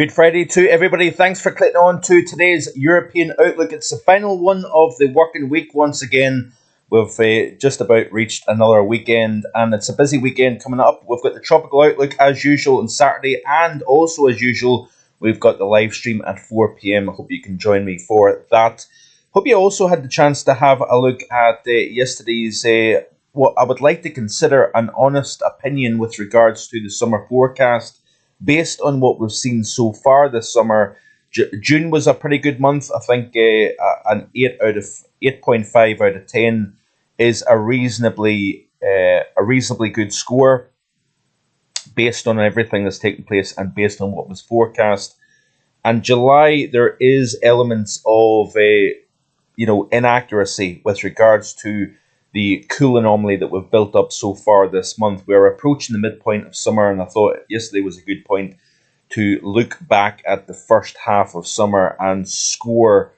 Good Friday to everybody. Thanks for clicking on to today's European Outlook. It's the final one of the working week once again. We've just about reached another weekend, and it's a busy weekend coming up. We've got the Tropical Outlook as usual on Saturday, and also as usual, we've got the live stream at 4 p.m. I hope you can join me for that. Hope you also had the chance to have a look at yesterday's what I would like to consider an honest opinion with regards to the summer forecast. Based on what we've seen so far this summer, June was a pretty good month. I think an 8.5 out of 10 is a reasonably good score based on everything that's taken place and based on what was forecast. And July, there is elements of inaccuracy with regards to the cool anomaly that we've built up so far this month. We're approaching the midpoint of summer, and I thought yesterday was a good point to look back at the first half of summer and score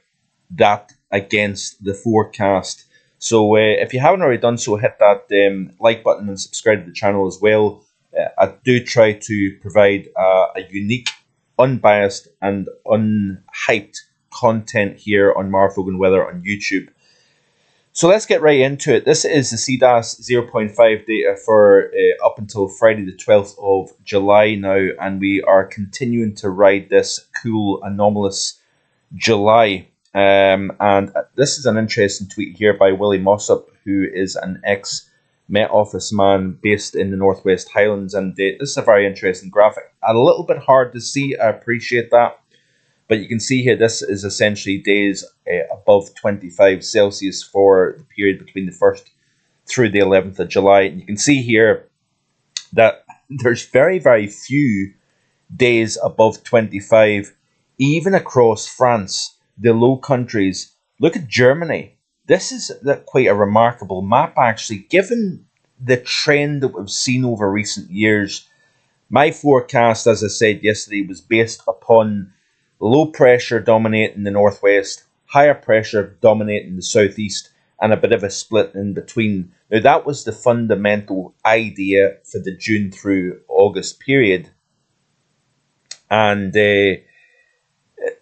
that against the forecast. So if you haven't already done so, hit that like button and subscribe to the channel as well. I do try to provide a unique, unbiased and unhyped content here on Vogan Weather on YouTube. So let's get right into it. This is the CDAS 0.5 data for up until Friday the 12th of July now, and we are continuing to ride this cool, anomalous July. And this is an interesting tweet here by Willie Mossop, who is an ex-Met Office man based in the Northwest Highlands, and this is a very interesting graphic. A little bit hard to see, I appreciate that. But you can see here, this is essentially days above 25 Celsius for the period between the 1st through the 11th of July. And you can see here that there's very, very few days above 25, even across France, the Low Countries. Look at Germany. This is quite a remarkable map, actually, given the trend that we've seen over recent years. My forecast, as I said yesterday, was based upon low pressure dominating the northwest, higher pressure dominating the southeast, and a bit of a split in between. Now, that was the fundamental idea for the June through August period. And in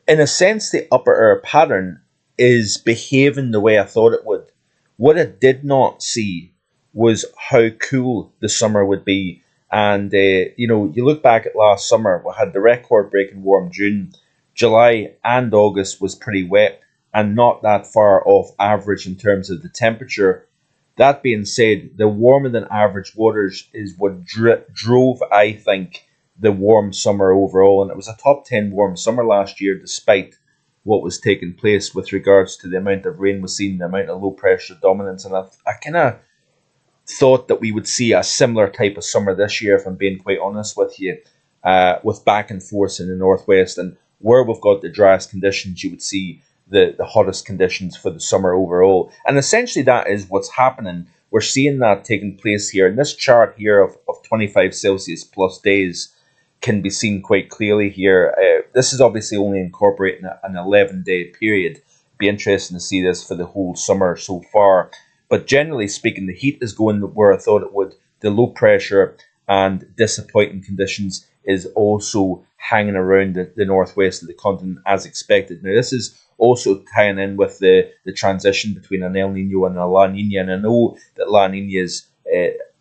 a sense, the upper air pattern is behaving the way I thought it would. What I did not see was how cool the summer would be. And, you look back at last summer, we had the record-breaking warm June. July and August was pretty wet and not that far off average in terms of the temperature. That being said, the warmer than average waters is what drove, I think, the warm summer overall. And it was a top 10 warm summer last year, despite what was taking place with regards to the amount of rain we've seen, the amount of low pressure dominance. And I kind of thought that we would see a similar type of summer this year, if I'm being quite honest with you, with back and forth in the northwest. And where we've got the driest conditions, you would see the hottest conditions for the summer overall. And essentially that is what's happening. We're seeing that taking place here. And this chart here of 25 Celsius plus days can be seen quite clearly here. This is obviously only incorporating an 11-day period. It'd be interesting to see this for the whole summer so far. But generally speaking, the heat is going where I thought it would. The low pressure and disappointing conditions is also hanging around the northwest of the continent as expected. Now, this is also tying in with the transition between an El Nino and a La Nina, and I know that La Nina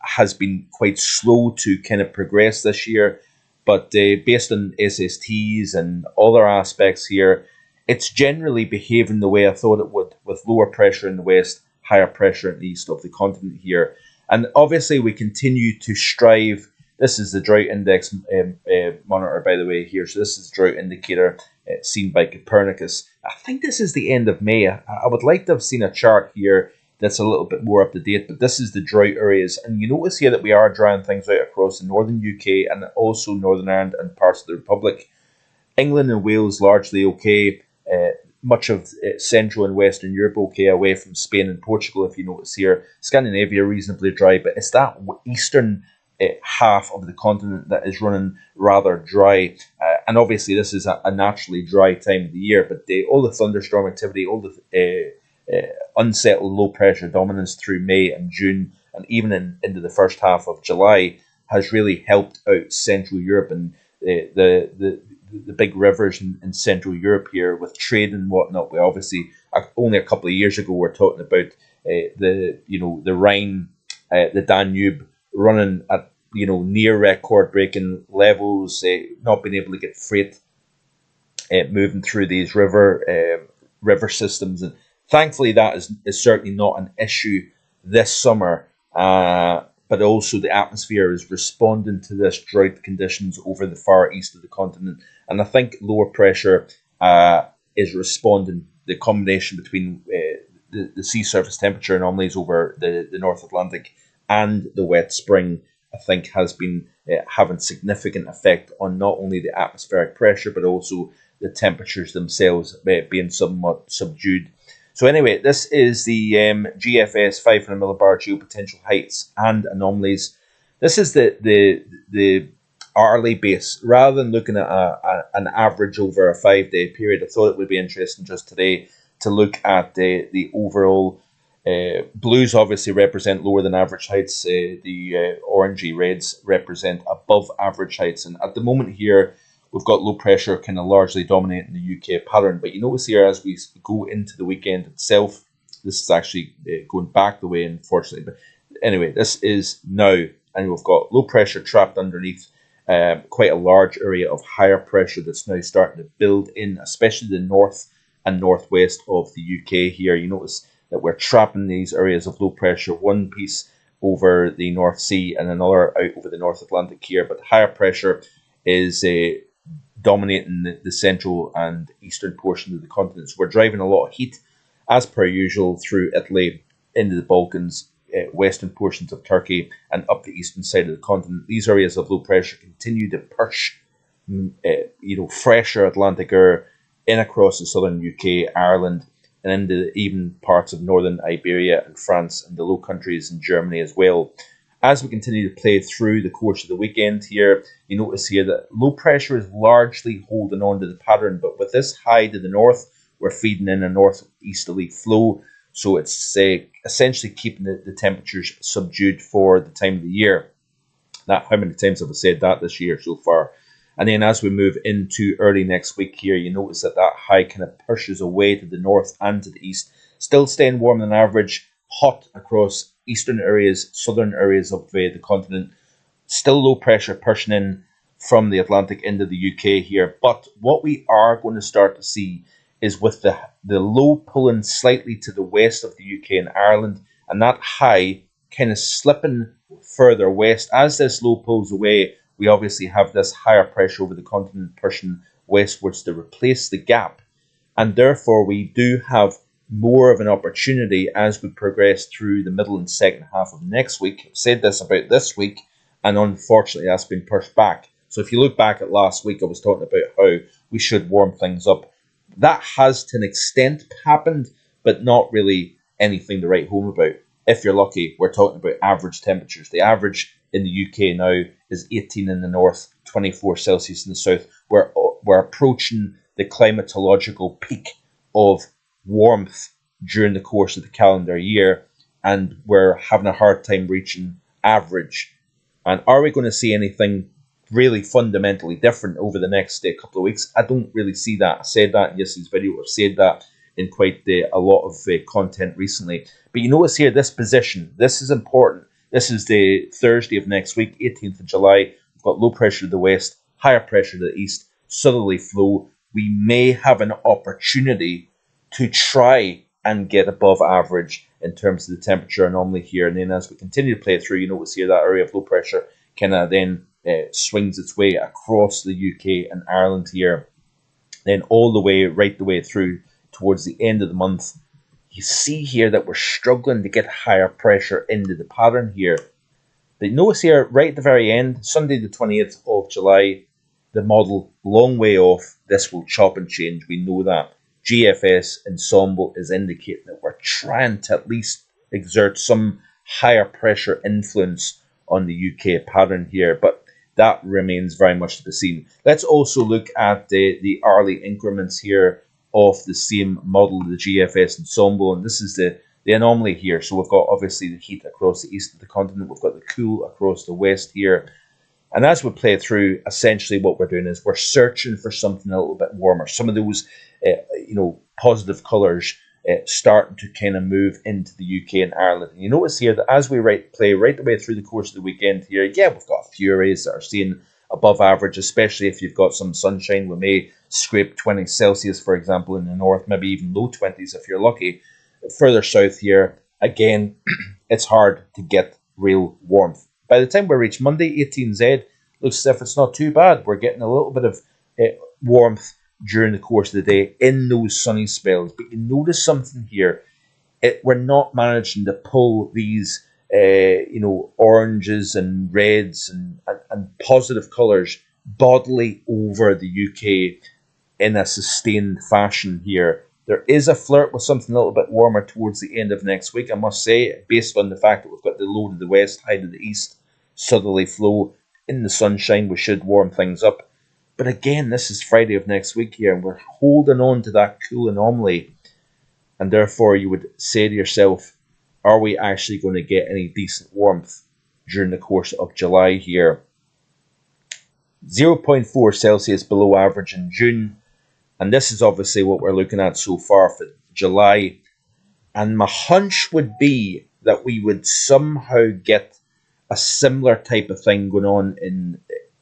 has been quite slow to kind of progress this year, but based on SSTs and other aspects here, it's generally behaving the way I thought it would, with lower pressure in the west, higher pressure in the east of the continent here. And obviously we continue to strive. This is the drought index monitor, by the way, here. So this is the drought indicator seen by Copernicus. I think this is the end of May. I would like to have seen a chart here that's a little bit more up to date, but this is the drought areas. And you notice here that we are drying things out across the northern UK and also Northern Ireland and parts of the Republic. England and Wales largely okay. Much of Central and Western Europe okay, away from Spain and Portugal, if you notice here. Scandinavia reasonably dry, but it's that eastern half of the continent that is running rather dry. And obviously this is a naturally dry time of the year, but all the thunderstorm activity, all the unsettled low pressure dominance through May and June, and even into the first half of July, has really helped out Central Europe, and the the big rivers in Central Europe here with trade and whatnot. We obviously only a couple of years ago we're talking about the Rhine, the Danube running at near record breaking levels, not being able to get freight moving through these river systems, and thankfully that is certainly not an issue this summer. But also the atmosphere is responding to this drought conditions over the far east of the continent, and I think lower pressure is responding. The combination between the sea surface temperature anomalies over the North Atlantic and the wet spring, I think, has been having significant effect on not only the atmospheric pressure but also the temperatures themselves being somewhat subdued. So anyway, this is the GFS 500 millibar geopotential heights and anomalies. This is the hourly base. Rather than looking at an average over a 5-day period, I thought it would be interesting just today to look at the overall. Blues obviously represent lower than average heights. The orangey reds represent above average heights. And at the moment here, we've got low pressure kind of largely dominating the UK pattern. But you notice here as we go into the weekend itself, this is actually going back the way, unfortunately. But anyway, this is now, and we've got low pressure trapped underneath quite a large area of higher pressure that's now starting to build in, especially the north and northwest of the UK here. You notice that we're trapping these areas of low pressure, one piece over the North Sea and another out over the North Atlantic here. But higher pressure is dominating the central and eastern portion of the continent. So we're driving a lot of heat, as per usual, through Italy, into the Balkans, western portions of Turkey, and up the eastern side of the continent. These areas of low pressure continue to push, fresher Atlantic air in across the southern UK, Ireland, and into even parts of northern Iberia and France and the Low Countries and Germany as well. As we continue to play through the course of the weekend here, you notice here that low pressure is largely holding on to the pattern, but with this high to the north, we're feeding in a northeasterly flow, so it's essentially keeping the temperatures subdued for the time of the year. Now, how many times have I said that this year so far? And then as we move into early next week here, you notice that high kind of pushes away to the north and to the east, still staying warm than average, hot across eastern areas, southern areas of the continent, still low pressure pushing in from the Atlantic into the UK here. But what we are going to start to see is with the low pulling slightly to the west of the UK and Ireland, and that high kind of slipping further west. As this low pulls away, we obviously have this higher pressure over the continent pushing westwards to replace the gap. And therefore, we do have more of an opportunity as we progress through the middle and second half of next week. I've said this about this week, and unfortunately that's been pushed back. So if you look back at last week, I was talking about how we should warm things up. That has to an extent happened, but not really anything to write home about. If you're lucky, we're talking about average temperatures. The average in the UK now is 18 in the north, 24 Celsius in the south. We're approaching the climatological peak of warmth during the course of the calendar year, and we're having a hard time reaching average. And are we going to see anything really fundamentally different over the next couple of weeks? I don't really see that. I said that in yesterday's video. I've said that in quite a lot of content recently. But you notice here, this position, this is important. This is the Thursday of next week, 18th of July. We've got low pressure to the west, higher pressure to the east, southerly flow. We may have an opportunity to try and get above average in terms of the temperature anomaly here. And then as we continue to play through, you notice here that area of low pressure kind of then swings its way across the UK and Ireland here, then all the way, right the way through towards the end of the month. You see here that we're struggling to get higher pressure into the pattern here. But notice here, right at the very end, Sunday the 28th of July, the model, long way off, this will chop and change. We know that. GFS ensemble is indicating that we're trying to at least exert some higher pressure influence on the UK pattern here, but that remains very much to be seen. Let's also look at the hourly increments here of the same model, the GFS ensemble, and this is the anomaly here. So we've got obviously the heat across the east of the continent, we've got the cool across the west here. And as we play through, essentially what we're doing is we're searching for something a little bit warmer. Some of those, positive colours starting to kind of move into the UK and Ireland. And you notice here that as we play right the way through the course of the weekend here, yeah, we've got a few areas that are seeing above average, especially if you've got some sunshine. We may scrape 20 Celsius, for example, in the north, maybe even low 20s if you're lucky. Further south here, again, it's hard to get real warmth. By the time we reach Monday, 18Z, looks as if it's not too bad. We're getting a little bit of warmth during the course of the day in those sunny spells. But you notice something here. We're not managing to pull these, oranges and reds and positive colours bodily over the UK in a sustained fashion here. There is a flirt with something a little bit warmer towards the end of next week, I must say, based on the fact that we've got the low to the west, high to the east, southerly flow in the sunshine. We should warm things up. But again, this is Friday of next week here, and we're holding on to that cool anomaly. And therefore, you would say to yourself, are we actually going to get any decent warmth during the course of July here? 0.4 Celsius below average in June. And this is obviously what we're looking at so far for July. And my hunch would be that we would somehow get a similar type of thing going on in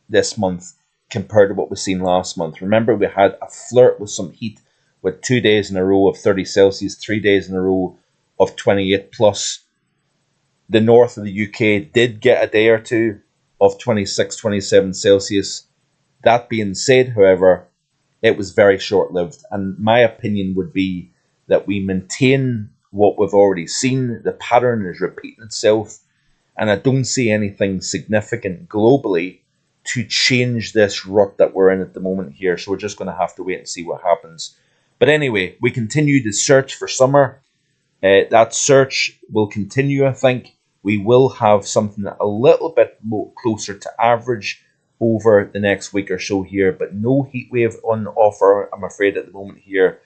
this month compared to what we've seen last month. Remember, we had a flirt with some heat with 2 days in a row of 30 Celsius, 3 days in a row of 28 plus. The north of the UK did get a day or two of 26, 27 Celsius. That being said, however, it was very short-lived, and my opinion would be that we maintain what we've already seen. The pattern is repeating itself, and I don't see anything significant globally to change this rut that we're in at the moment here. So we're just going to have to wait and see what happens. But anyway, we continue to search for summer. That search will continue, I think. We will have something a little bit more closer to average over the next week or so here, but no heat wave on offer, I'm afraid, at the moment here.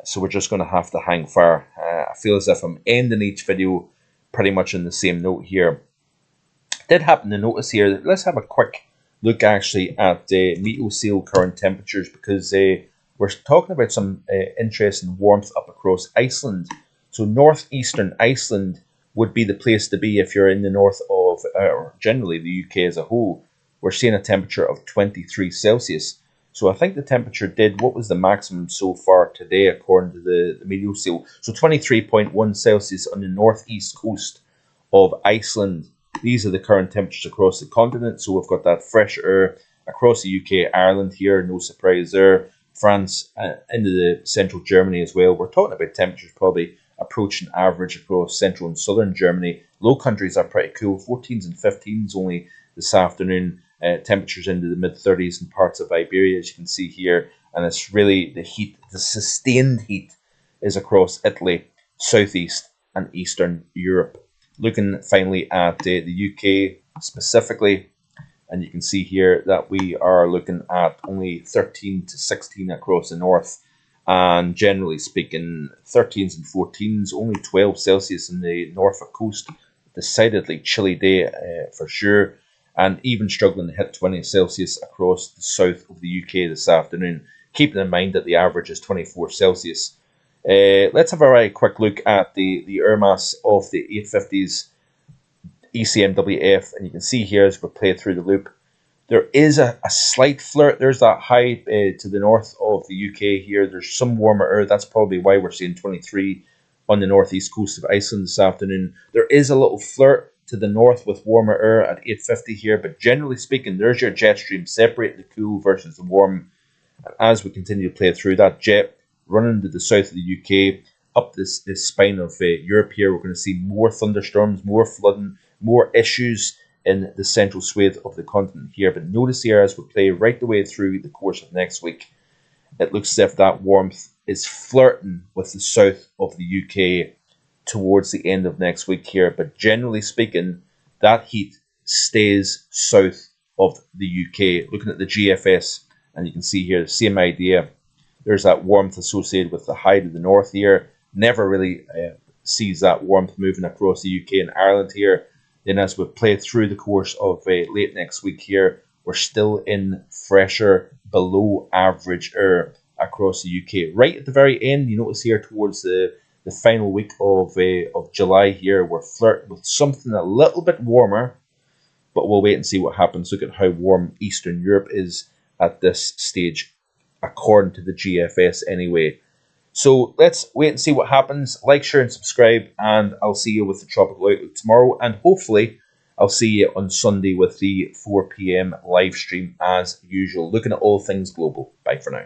So we're just going to have to hang fire. I feel as if I'm ending each video pretty much on the same note here. Did happen to notice here that let's have a quick look actually at Meteoseal current temperatures, because we're talking about some interesting warmth up across Iceland. So northeastern Iceland would be the place to be if you're in the north of, or generally the UK as a whole. We're seeing a temperature of 23 Celsius. So I think the temperature did, what was the maximum so far today according to the Meteoseal? So 23.1 Celsius on the northeast coast of Iceland. These are the current temperatures across the continent. So we've got that fresh air across the UK, Ireland here, no surprise there. France, into the central Germany as well. We're talking about temperatures probably approaching average across central and southern Germany. Low countries are pretty cool, 14s and 15s only this afternoon. Temperatures into the mid-30s in parts of Iberia, as you can see here. And it's really the heat, the sustained heat is across Italy, southeast and eastern Europe. Looking finally at the UK specifically, and you can see here that we are looking at only 13 to 16 across the north. And generally speaking, 13s and 14s, only 12 Celsius in the Norfolk coast. Decidedly chilly day for sure. And even struggling to hit 20 Celsius across the south of the UK this afternoon, keeping in mind that the average is 24 Celsius. Let's have a very quick look at the air mass of the 850s ECMWF, and you can see here as we play through the loop, there is a slight flirt. There's that high to the north of the UK here. There's some warmer air. That's probably why we're seeing 23 on the northeast coast of Iceland this afternoon. There is a little flirt to the north with warmer air at 850 here, but generally speaking, there's your jet stream. Separate the cool versus the warm. And as we continue to play through that jet, running to the south of the UK, up this spine of Europe here, we're going to see more thunderstorms, more flooding, more issues in the central swathe of the continent here. But notice here as we play right the way through the course of next week, it looks as if that warmth is flirting with the south of the UK towards the end of next week here. But generally speaking, that heat stays south of the UK. Looking at the GFS, and you can see here the same idea. There's that warmth associated with the high to the north here. Never really sees that warmth moving across the UK and Ireland here. then as we play through the course of late next week here, we're still in fresher, below average air across the UK. Right at the very end, you notice here towards the final week of July here, we're flirting with something a little bit warmer, but we'll wait and see what happens. Look at how warm Eastern Europe is at this stage, according to the GFS anyway. So let's wait and see what happens. Like, share, and subscribe, and I'll see you with the Tropical Outlook tomorrow, and hopefully I'll see you on Sunday with the 4 p.m. live stream as usual, looking at all things global. Bye for now.